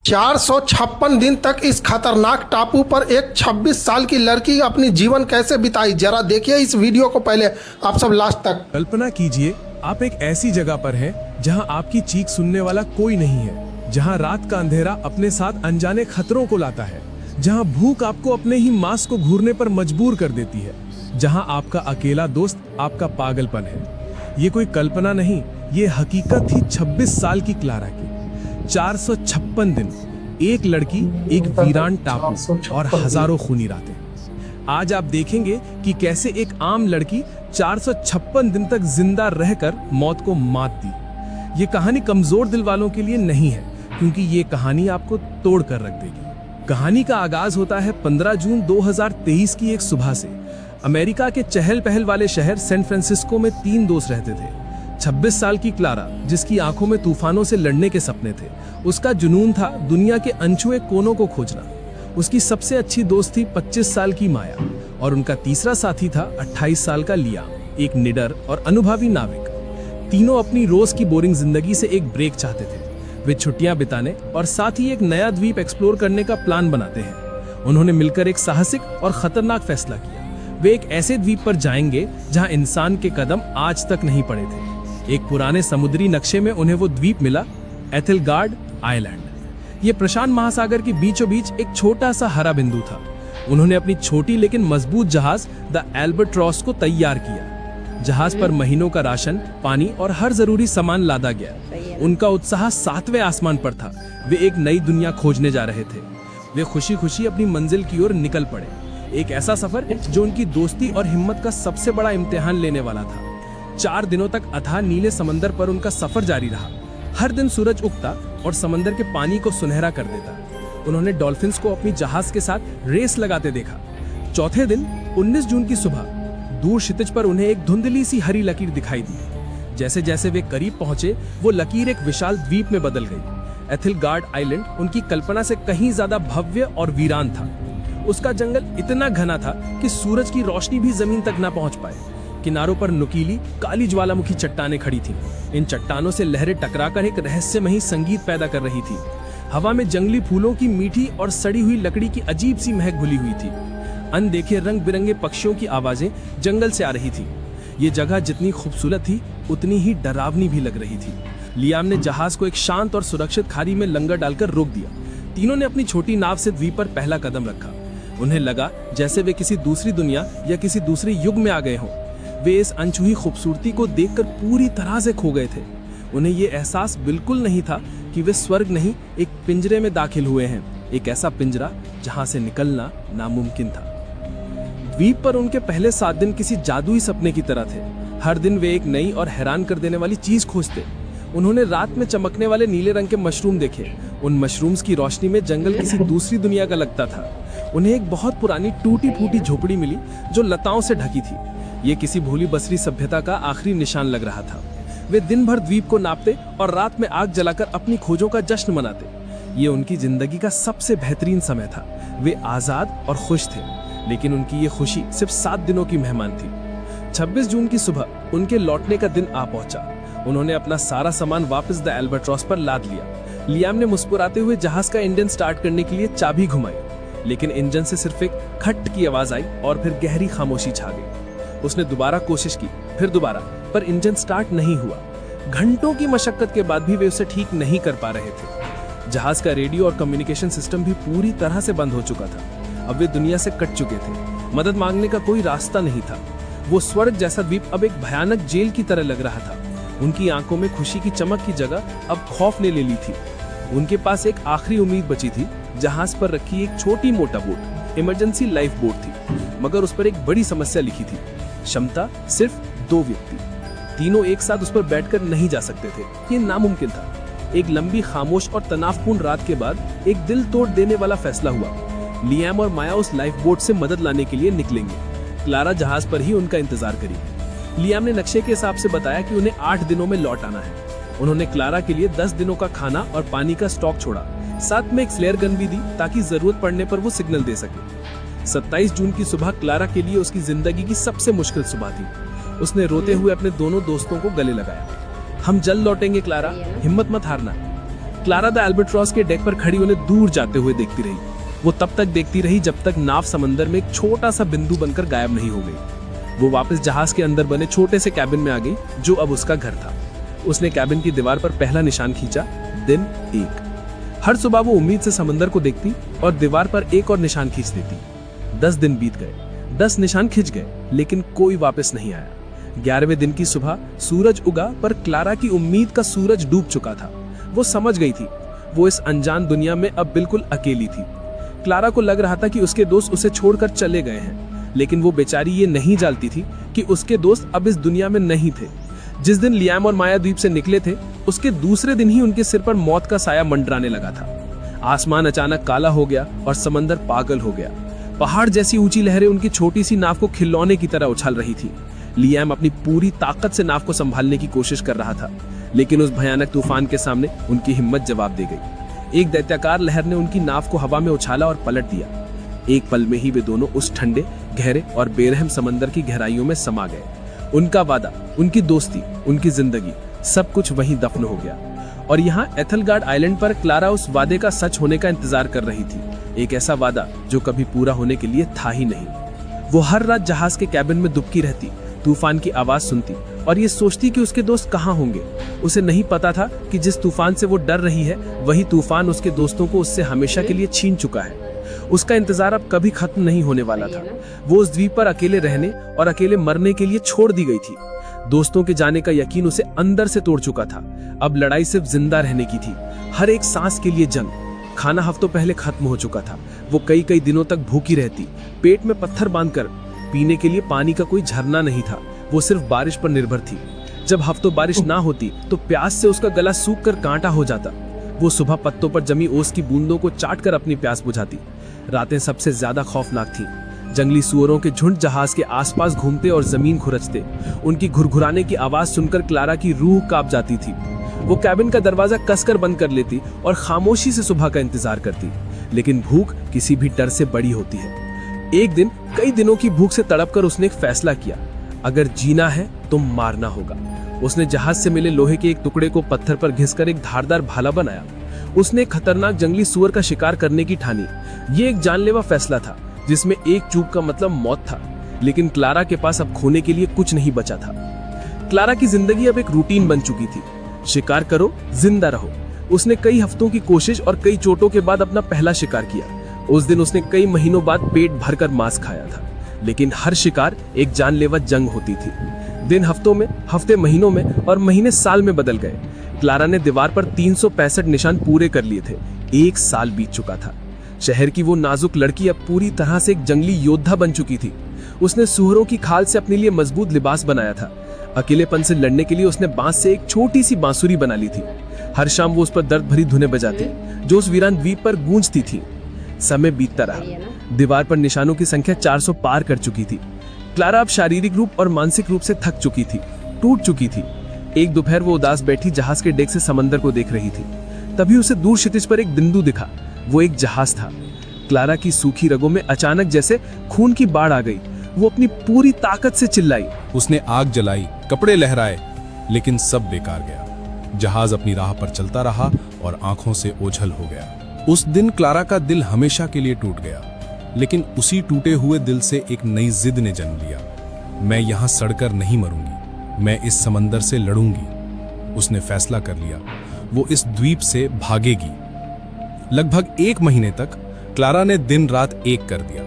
456 दिन तक इस खतरनाक टापू पर एक 26 साल की लड़की अपनी जीवन कैसे बिताई, जरा देखिए इस वीडियो को पहले आप सब लास्ट तक। कल्पना कीजिए आप एक ऐसी जगह पर हैं जहां आपकी चीख सुनने वाला कोई नहीं है, जहां रात का अंधेरा अपने साथ अनजाने खतरों को लाता है, जहां भूख आपको अपने ही मांस को घूरने पर मजबूर कर देती है, जहां आपका अकेला दोस्त आपका पागलपन है। ये कोई कल्पना नहीं, ये हकीकत थी 26 साल की क्लारा की। 456 दिन, एक लड़की, एक वीरान टापू और हजारों खूनी रातें। आज आप देखेंगे कि कैसे एक आम लड़की 456 दिन तक जिंदा रहकर मौत को मात दी। ये कहानी कमजोर दिल वालों के लिए नहीं है, क्योंकि ये कहानी आपको तोड़ कर रख देगी। कहानी का आगाज होता है 15 जून 2023 की एक सुबह से। अमेरिका के चहल पहल वाले शहर सैन फ्रांसिस्को में 3 दोस्त रहते थे। 26 साल की क्लारा, जिसकी आंखों में तूफानों से लड़ने के सपने थे, उसका जुनून था दुनिया के अनछुए कोनों को खोजना। उसकी सबसे अच्छी दोस्त थी 25 साल की माया, और उनका तीसरा साथी था 28 साल का लियाम, एक निडर और अनुभवी नाविक। तीनों अपनी रोज की बोरिंग जिंदगी से एक ब्रेक चाहते थे। वे छुट्टियां बिताने और साथ ही एक नया द्वीप एक्सप्लोर करने का प्लान बनाते हैं। उन्होंने मिलकर एक साहसिक और खतरनाक फैसला किया। वे एक ऐसे द्वीप पर जाएंगे जहां इंसान के कदम आज तक नहीं पड़े थे। एक पुराने समुद्री नक्शे में उन्हें वो द्वीप मिला, एथिलगार्ड आइलैंड। ये प्रशांत महासागर के बीचों बीच एक छोटा सा हरा बिंदु था। उन्होंने अपनी छोटी लेकिन मजबूत जहाज द एल्बाट्रॉस को तैयार किया। जहाज पर महीनों का राशन, पानी और हर जरूरी सामान लादा गया। उनका उत्साह 7वें आसमान पर था। वे एक नई दुनिया खोजने जा रहे थे। वे खुशी खुशी अपनी मंजिल की ओर निकल पड़े। एक ऐसा सफर जो उनकी दोस्ती और हिम्मत का सबसे बड़ा इम्तिहान लेने वाला था। 4 दिनों तक अथाह नीले समंदर पर उनका सफर जारी रहा। हर दिन सूरज उगता और समंदर के पानी को सुनहरा कर देता। उन्होंने डॉल्फिन्स को अपनी जहाज के साथ रेस लगाते देखा। चौथे दिन 19 जून की सुबह दूर क्षितिज पर उन्हें एक धुंधली सी हरी लकीर दिखाई दी। जैसे जैसे वे करीब पहुंचे, वो लकीर एक विशाल द्वीप में बदल गई। एथिलगार्ड आइलैंड उनकी कल्पना से कहीं ज्यादा भव्य और वीरान था। उसका जंगल इतना घना था कि सूरज की रोशनी भी जमीन तक न पहुंच पाए। किनारों पर नुकीली काली ज्वालामुखी चट्टानें खड़ी थीं। इन चट्टानों से लहरें टकराकर एक रहस्यमयी संगीत पैदा कर रही थी। हवा में जंगली फूलों की मीठी और सड़ी हुई लकड़ी की अजीब सी महक घुली हुई थी। अनदेखे रंग बिरंगे पक्षियों की आवाजें जंगल से आ रही थी। ये जगह जितनी खूबसूरत थी, उतनी ही डरावनी भी लग रही थी। लियाम ने जहाज को एक शांत और सुरक्षित खाड़ी में लंगर डालकर रोक दिया। तीनों ने अपनी छोटी नाव से द्वीप पर पहला कदम रखा। उन्हें लगा जैसे वे किसी दूसरी दुनिया या किसी दूसरे युग में आ गए हों। वे इस अनछुई खूबसूरती को देखकर पूरी तरह से खो गए थे। उन्हें ये एहसास बिल्कुल नहीं था कि वे स्वर्ग नहीं, एक पिंजरे में दाखिल हुए हैं। एक ऐसा पिंजरा जहां से निकलना नामुमकिन था। द्वीप पर उनके पहले 7 दिन किसी जादुई सपने की तरह थे। हर दिन वे एक नई और हैरान कर देने वाली चीज खोजते। उन्होंने रात में चमकने वाले नीले रंग के मशरूम देखे। उन मशरूम्स की रोशनी में जंगल किसी दूसरी दुनिया का लगता था। उन्हें एक बहुत पुरानी टूटी फूटी झोपड़ी मिली जो लताओं से ढकी थी। ये किसी भूली बसरी सभ्यता का आखिरी निशान लग रहा था। वे दिन भर द्वीप को नापते और रात में आग जलाकर अपनी खोजों का जश्न मनाते। ये उनकी जिंदगी का सबसे बेहतरीन समय था। वे आजाद और खुश थे, लेकिन उनकी ये खुशी सिर्फ 7 दिनों की मेहमान थी। 26 जून की सुबह उनके लौटने का दिन आ पहुंचा। उन्होंने अपना सारा सामान वापस द एल्बाट्रॉस पर लाद लिया। लियाम ने मुस्कुराते हुए जहाज का इंजन स्टार्ट करने के लिए चाबी घुमाई, लेकिन इंजन से सिर्फ एक खट की आवाज आई और फिर गहरी खामोशी छा गई। उसने दोबारा कोशिश की, फिर दोबारा, पर इंजन स्टार्ट नहीं हुआ। घंटों की मशक्कत के बाद भी वे उसे ठीक नहीं कर पा रहे थे। जहाज का रेडियो और कम्युनिकेशन सिस्टम भी पूरी तरह से बंद हो चुका था। अब वे दुनिया से कट चुके थे। मदद मांगने का कोई रास्ता नहीं था। वो स्वर्ग जैसा द्वीप अब एक भयानक जेल की तरह लग रहा था। उनकी आंखों में खुशी की चमक की जगह अब खौफ ने ले ली थी। उनके पास एक आखिरी उम्मीद बची थी। जहाज पर रखी एक छोटी मोटा बोट, इमरजेंसी लाइफ बोट थी, मगर उस पर एक बड़ी समस्या लिखी थी। क्षमता सिर्फ 2 व्यक्ति। तीनों एक साथ उस पर बैठकर नहीं जा सकते थे। ये नामुमकिन था। एक लंबी खामोश और तनावपूर्ण रात के बाद एक दिल तोड़ देने वाला फैसला हुआ। लियाम और माया उस लाइफ बोट से मदद लाने के लिए निकलेंगे। क्लारा जहाज पर ही उनका इंतजार करेगी। लियाम ने नक्शे के हिसाब से बताया कि उन्हें 8 दिनों में लौट आना है। उन्होंने क्लारा के लिए 10 दिनों का खाना और पानी का स्टॉक छोड़ा। साथ में एक फ्लेयर गन भी दी ताकि जरूरत पड़ने पर वो सिग्नल दे सके। 27 जून की सुबह क्लारा के लिए उसकी जिंदगी की सबसे मुश्किल सुबह थी। उसने रोते हुए अपने दोनों दोस्तों को गले लगाया। हम जल्द लौटेंगे क्लारा, हिम्मत मत हारना। क्लारा द अल्बाट्रॉस के डेक पर खड़ी उन्हें दूर जाते हुए देखती रही। वो तब तक देखती रही जब तक नाव समंदर में एक छोटा सा बिंदु बनकर गायब नहीं हो गई। वो वापस जहाज के अंदर बने छोटे से कैबिन में आ गई जो अब उसका घर था। उसने कैबिन की दीवार पर पहला निशान खींचा, दिन 1। हर सुबह वो उम्मीद से समंदर को देखती और दीवार पर एक और निशान खींच देती। 10 दिन बीत गए, 10 निशान खिंच गए, लेकिन कोई वापस नहीं आया। 11वें दिन की सुबह सूरज उगा, पर क्लारा की उम्मीद का सूरज डूब चुका था। वो समझ गई थी वो इस अनजान दुनिया में अब बिल्कुल अकेली थी। क्लारा को लग रहा था कि उसके दोस्त उसे छोड़कर चले गए हैं, लेकिन वो बेचारी ये नहीं जानती थी कि उसके दोस्त अब इस दुनिया में नहीं थे। जिस दिन लियाम और माया द्वीप से निकले थे, उसके दूसरे दिन ही उनके सिर पर मौत का साया मंडराने लगा था। आसमान अचानक काला हो गया और समंदर पागल हो गया। पहाड़ जैसी ऊंची लहरें उनकी छोटी सी नाव को खिलौने की तरह उछाल रही थी। लियाम अपनी पूरी ताकत से नाव को संभालने की कोशिश कर रहा था, लेकिन उस भयानक तूफान के सामने उनकी हिम्मत जवाब दे गई। एक दैत्याकार लहर ने उनकी नाव को हवा में उछाला और पलट दिया। एक पल में ही वे दोनों उस ठंडे, गहरे और बेरहम समंदर की गहराइयों में समा गए। उनका वादा, उनकी दोस्ती, उनकी जिंदगी, सब कुछ वहीं दफन हो गया। और यहाँ एथलगार्ड आइलैंड पर क्लारा उस वादे का सच होने का इंतजार कर रही थी। एक ऐसा वादा जो कभी पूरा होने के लिए था ही नहीं। वो हर रात जहाज के कैबिन में दुबकी रहती, तूफान की आवाज सुनती और ये सोचती कि उसके दोस्त कहाँ होंगे। उसे नहीं पता था कि जिस तूफान से वो डर रही है, वही तूफान उसके दोस्तों को उससे हमेशा के लिए छीन चुका है। उसका इंतजार अब कभी खत्म नहीं होने वाला था। वो उस द्वीप पर अकेले रहने और अकेले मरने के लिए छोड़ दी गई थी। दोस्तों के जाने का यकीन उसे अंदर से तोड़ चुका था। अब लड़ाई सिर्फ जिंदा रहने की थी, हर एक सांस के लिए जंग। खाना हफ्तों पहले खत्म हो चुका था। वो कई कई दिनों तक भूखी रहती, पेट में पत्थर बांधकर। पीने के लिए पानी का कोई झरना नहीं था, वो सिर्फ बारिश पर निर्भर थी। जब हफ्तों बारिश ना होती तो प्यास से उसका गला सूख कर कांटा हो जाता। वो सुबह पत्तों पर जमी ओस की बूंदों को चाट कर अपनी प्यास बुझाती। रातें सबसे ज्यादा खौफनाक थीं। जंगली सुअरों के झुंड जहाज के आसपास घूमते और जमीन खुरचते। उनकी घुरघुराने की आवाज सुनकर क्लारा की रूह कांप जाती थी। वो कैबिन का दरवाजा कसकर बंद कर लेती और खामोशी से सुबह का इंतजार करती। लेकिन भूख किसी भी डर से बड़ी होती है। एक दिन कई दिनों की भूख से तड़पकर उसने एक फैसला किया, अगर जीना है तो मारना होगा। उसने जहाज से मिले लोहे के एक टुकड़े को पत्थर पर घिसकर एक धारदार भाला बनाया। उसने एक खतरनाक जंगली सुअर का शिकार करने की ठानी। ये एक जानलेवा फैसला था जिसमें एक चूक का मतलब मौत था, लेकिन क्लारा के पास अब खोने के लिए कुछ नहीं बचा था। क्लारा की जिंदगी अब एक रूटीन बन चुकी थी, शिकार करो, जिंदा रहो। उसने कई हफ्तों की कोशिश और कई चोटों के बाद अपना पहला शिकार किया। उस दिन उसने कई महीनों बाद पेट भरकर मांस खाया था, लेकिन हर शिकार एक जानलेवा जंग होती थी। दिन हफ्तों में, हफ्ते महीनों में और महीने साल में बदल गए। क्लारा ने दीवार पर 365 निशान पूरे कर लिए थे। 1 साल बीत चुका था। शहर की वो नाजुक लड़की अब पूरी तरह से एक जंगली योद्धा बन चुकी थी। उसने सुअरों की खाल से अपने लिए मजबूत लिबास बनाया था। अकेलेपन से लड़ने के लिए उसने बांस से एक छोटी सी बांसुरी बना ली थी। हर शाम वो उस पर दर्द भरी धुनें बजाती जो उस वीरान द्वीप पर गूंजती थी। समय बीतता रहा। दीवार पर निशानों की संख्या 400 पार कर चुकी थी। क्लारा अब शारीरिक रूप और मानसिक रूप से थक चुकी थी, टूट चुकी थी। एक दोपहर वो उदास बैठी जहाज के डेक से समंदर को देख रही थी। तभी उसे दूर क्षितिज पर एक बिंदु दिखा। वो एक जहाज था। क्लारा की सूखी रगों में अचानक जैसे खून की बाढ़ आ गई। वो अपनी पूरी ताकत से चिल्लाई। उसने आग जलाई, कपड़े लहराए, लेकिन सब बेकार गया। जहाज अपनी राह पर चलता रहा और आंखों से ओझल हो गया। उस दिन क्लारा का दिल हमेशा के लिए टूट गया, लेकिन उसी टूटे हुए दिल से एक नई जिद ने जन्म लिया। मैं यहां सड़कर नहीं मरूंगी, मैं इस समंदर से लड़ूंगी। उसने फैसला कर लिया, वो इस द्वीप से भागेगी। लगभग 1 महीने तक क्लारा ने दिन रात एक कर दिया।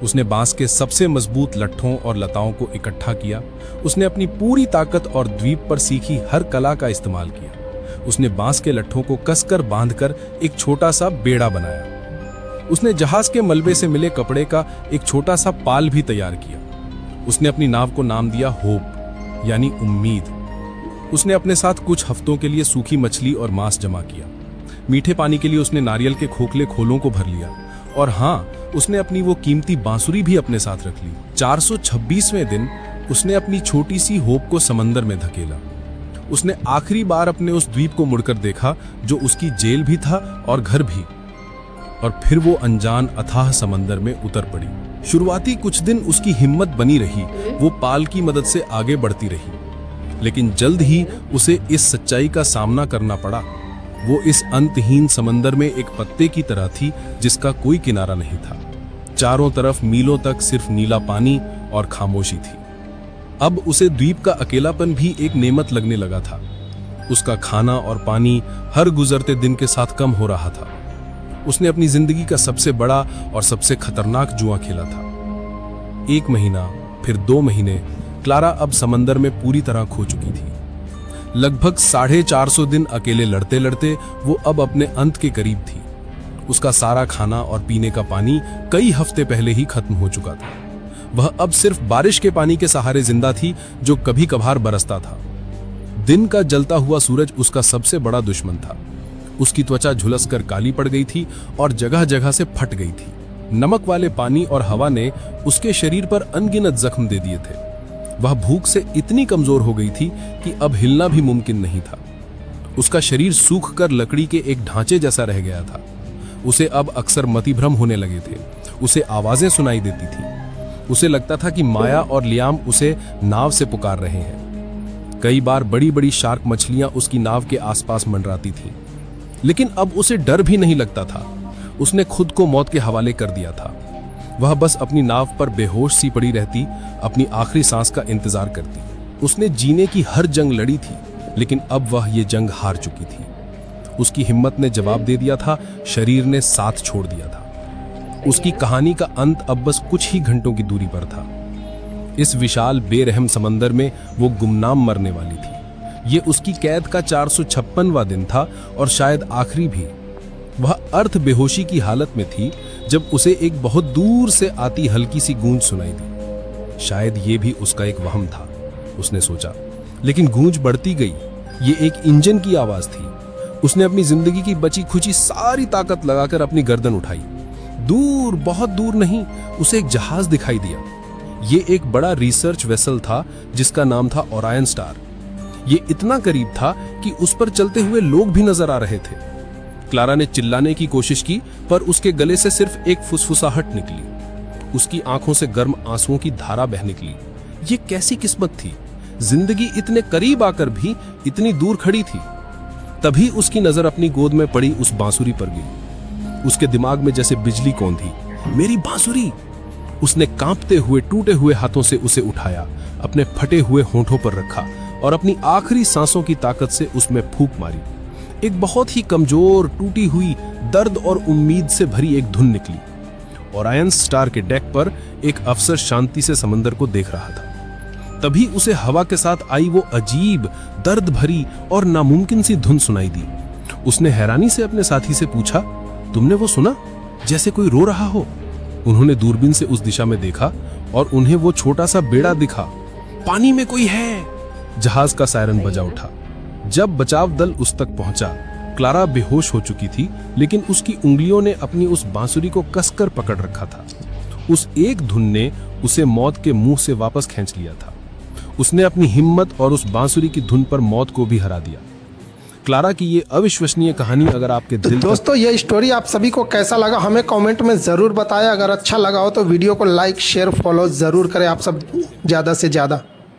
उसने बांस के सबसे मजबूत लट्ठों और लताओं को इकट्ठा किया। उसने अपनी पूरी ताकत और द्वीप पर सीखी हर कला का इस्तेमाल किया। उसने बांस के लट्ठों को कसकर बांधकर एक छोटा सा बेड़ा बनाया। उसने जहाज के मलबे से मिले कपड़े का एक छोटा सा पाल भी तैयार किया। उसने अपनी नाव को नाम दिया होप, यानी उम्मीद। उसने अपने साथ कुछ हफ्तों के लिए सूखी मछली और मांस जमा किया। मीठे पानी के लिए उसने नारियल के खोखले खोलों को भर लिया। और हाँ, उसने अपनी वो कीमती बांसुरी भी अपने साथ रख ली। 426वें दिन उसने अपनी छोटी सी होप को समंदर में धकेला। उसने आखिरी बार अपने उस द्वीप को मुड़कर देखा जो उसकी जेल भी था और घर भी। और फिर वो अनजान अथाह समंदर में उतर पड़ी। शुरुआती कुछ दिन उसकी हिम्मत बनी रही, वो पाल की मदद से आगे बढ़ती रही। लेकिन जल्द ही उसे इस सच्चाई का सामना करना पड़ा। वो इस अंतहीन समंदर में एक पत्ते की तरह थी जिसका कोई किनारा नहीं था। चारों तरफ मीलों तक सिर्फ नीला पानी और खामोशी थी। अब उसे द्वीप का अकेलापन भी एक नेमत लगने लगा था। उसका खाना और पानी हर गुजरते दिन के साथ कम हो रहा था। उसने अपनी जिंदगी का सबसे बड़ा और सबसे खतरनाक जुआ खेला था। 1 महीना, फिर 2 महीने, क्लारा अब समंदर में पूरी तरह खो चुकी थी। लगभग 450 दिन अकेले लड़ते लड़ते वो अब अपने अंत के करीब थी। उसका सारा खाना और पीने का पानी कई हफ्ते पहले ही खत्म हो चुका था। वह अब सिर्फ बारिश के पानी के सहारे जिंदा थी जो कभी कभार बरसता था। दिन का जलता हुआ सूरज उसका सबसे बड़ा दुश्मन था। उसकी त्वचा झुलसकर काली पड़ गई थी और जगह जगह से फट गई थी। नमक वाले पानी और हवा ने उसके शरीर पर अनगिनत जख्म दे दिए थे। वह भूख से इतनी कमजोर हो गई थी कि अब हिलना भी मुमकिन नहीं था। उसका शरीर सूख कर लकड़ी के एक ढांचे जैसा रह गया था। उसे अब अक्सर मतिभ्रम होने लगे थे। उसे आवाजें सुनाई देती थी। उसे लगता था कि माया और लियाम उसे नाव से पुकार रहे हैं। कई बार बड़ी बड़ी शार्क मछलियां उसकी नाव के आसपास मंडराती थीं। लेकिन अब उसे डर भी नहीं लगता था। उसने खुद को मौत के हवाले कर दिया था। वह बस अपनी नाव पर बेहोश सी पड़ी रहती, अपनी आखिरी सांस का इंतजार करती। उसने जीने की हर जंग लड़ी थी, लेकिन अब वह ये जंग हार चुकी थी। उसकी हिम्मत ने जवाब दे दिया था, शरीर ने साथ छोड़ दिया था। उसकी कहानी का अंत अब बस कुछ ही घंटों की दूरी पर था। इस विशाल बेरहम समंदर में वो गुमनाम मरने वाली थी। ये उसकी कैद का 456वां दिन था और शायद आखिरी भी। वह अर्ध बेहोशी की हालत में थी जब उसे एक बहुत दूर से आती हल्की सी गूंज सुनाई दी। शायद ये भी उसका एक वहम था, उसने सोचा। लेकिन गूंज बढ़ती गई। ये एक इंजन की आवाज थी। उसने अपनी जिंदगी की बची खुची सारी ताकत लगाकर अपनी गर्दन उठाई। दूर, बहुत दूर नहीं, उसे एक जहाज दिखाई दिया। ये एक बड़ा रिसर्च वेसल था जिसका नाम था ओरायन स्टार। ये इतना करीब था कि उस पर चलते हुए लोग भी नजर आ रहे थे। क्लारा ने चिल्लाने की कोशिश की, पर उसके गले से सिर्फ एक फुसफुसाहट निकली। उसकी आंखों से गर्म आंसुओं की धारा बह निकली। ये कैसी किस्मत थी, जिंदगी इतने करीब आकर भी इतनी दूर खड़ी थी। तभी उसकी नजर अपनी गोद में पड़ी उस बांसुरी पर गिरी। उसके दिमाग में जैसे बिजली कौंधी। मेरी बांसुरी! उसने कांपते हुए, टूटे हुए हाथों से उसे उठाया, अपने फटे हुए होंठों पर रखा और अपनी आखिरी सांसों की ताकत से उसमें फूंक मारी। एक बहुत ही कमजोर, टूटी हुई, दर्द और उम्मीद से भरी एक धुन निकली। ओरायन स्टार के डेक पर एक अफसर शांति से समंदर को देख रहा था। तभी उसे हवा के साथ आई वो अजीब, दर्द भरी और नामुमकिन सी धुन सुनाई दी। उसने हैरानी से अपने साथी से पूछा, तुमने वो सुना? जैसे कोई रो रहा हो। उन्होंने दूरबीन से उस दिशा में देखा और उन्हें वो छोटा सा बेड़ा दिखा। पानी में कोई है! जहाज का सायरन बजा उठा। जब बचाव दल उस तक पहुंचा, क्लारा बेहोश हो चुकी थी, लेकिन उसकी उंगलियों ने अपनी उस बांसुरी को कसकर पकड़ रखा था। उस एक धुन ने उसे मौत के मुंह से वापस खींच लिया था। उसने अपनी हिम्मत और उस बांसुरी की धुन पर मौत को भी हरा दिया। क्लारा की ये अविश्वसनीय कहानी अगर आपके दिल दोस्तों, ये स्टोरी आप सभी को कैसा लगा हमें कमेंट में ज़रूर बताएं। अगर अच्छा लगा हो तो वीडियो को लाइक, शेयर, फॉलो ज़रूर करें आप सब ज़्यादा से ज़्यादा।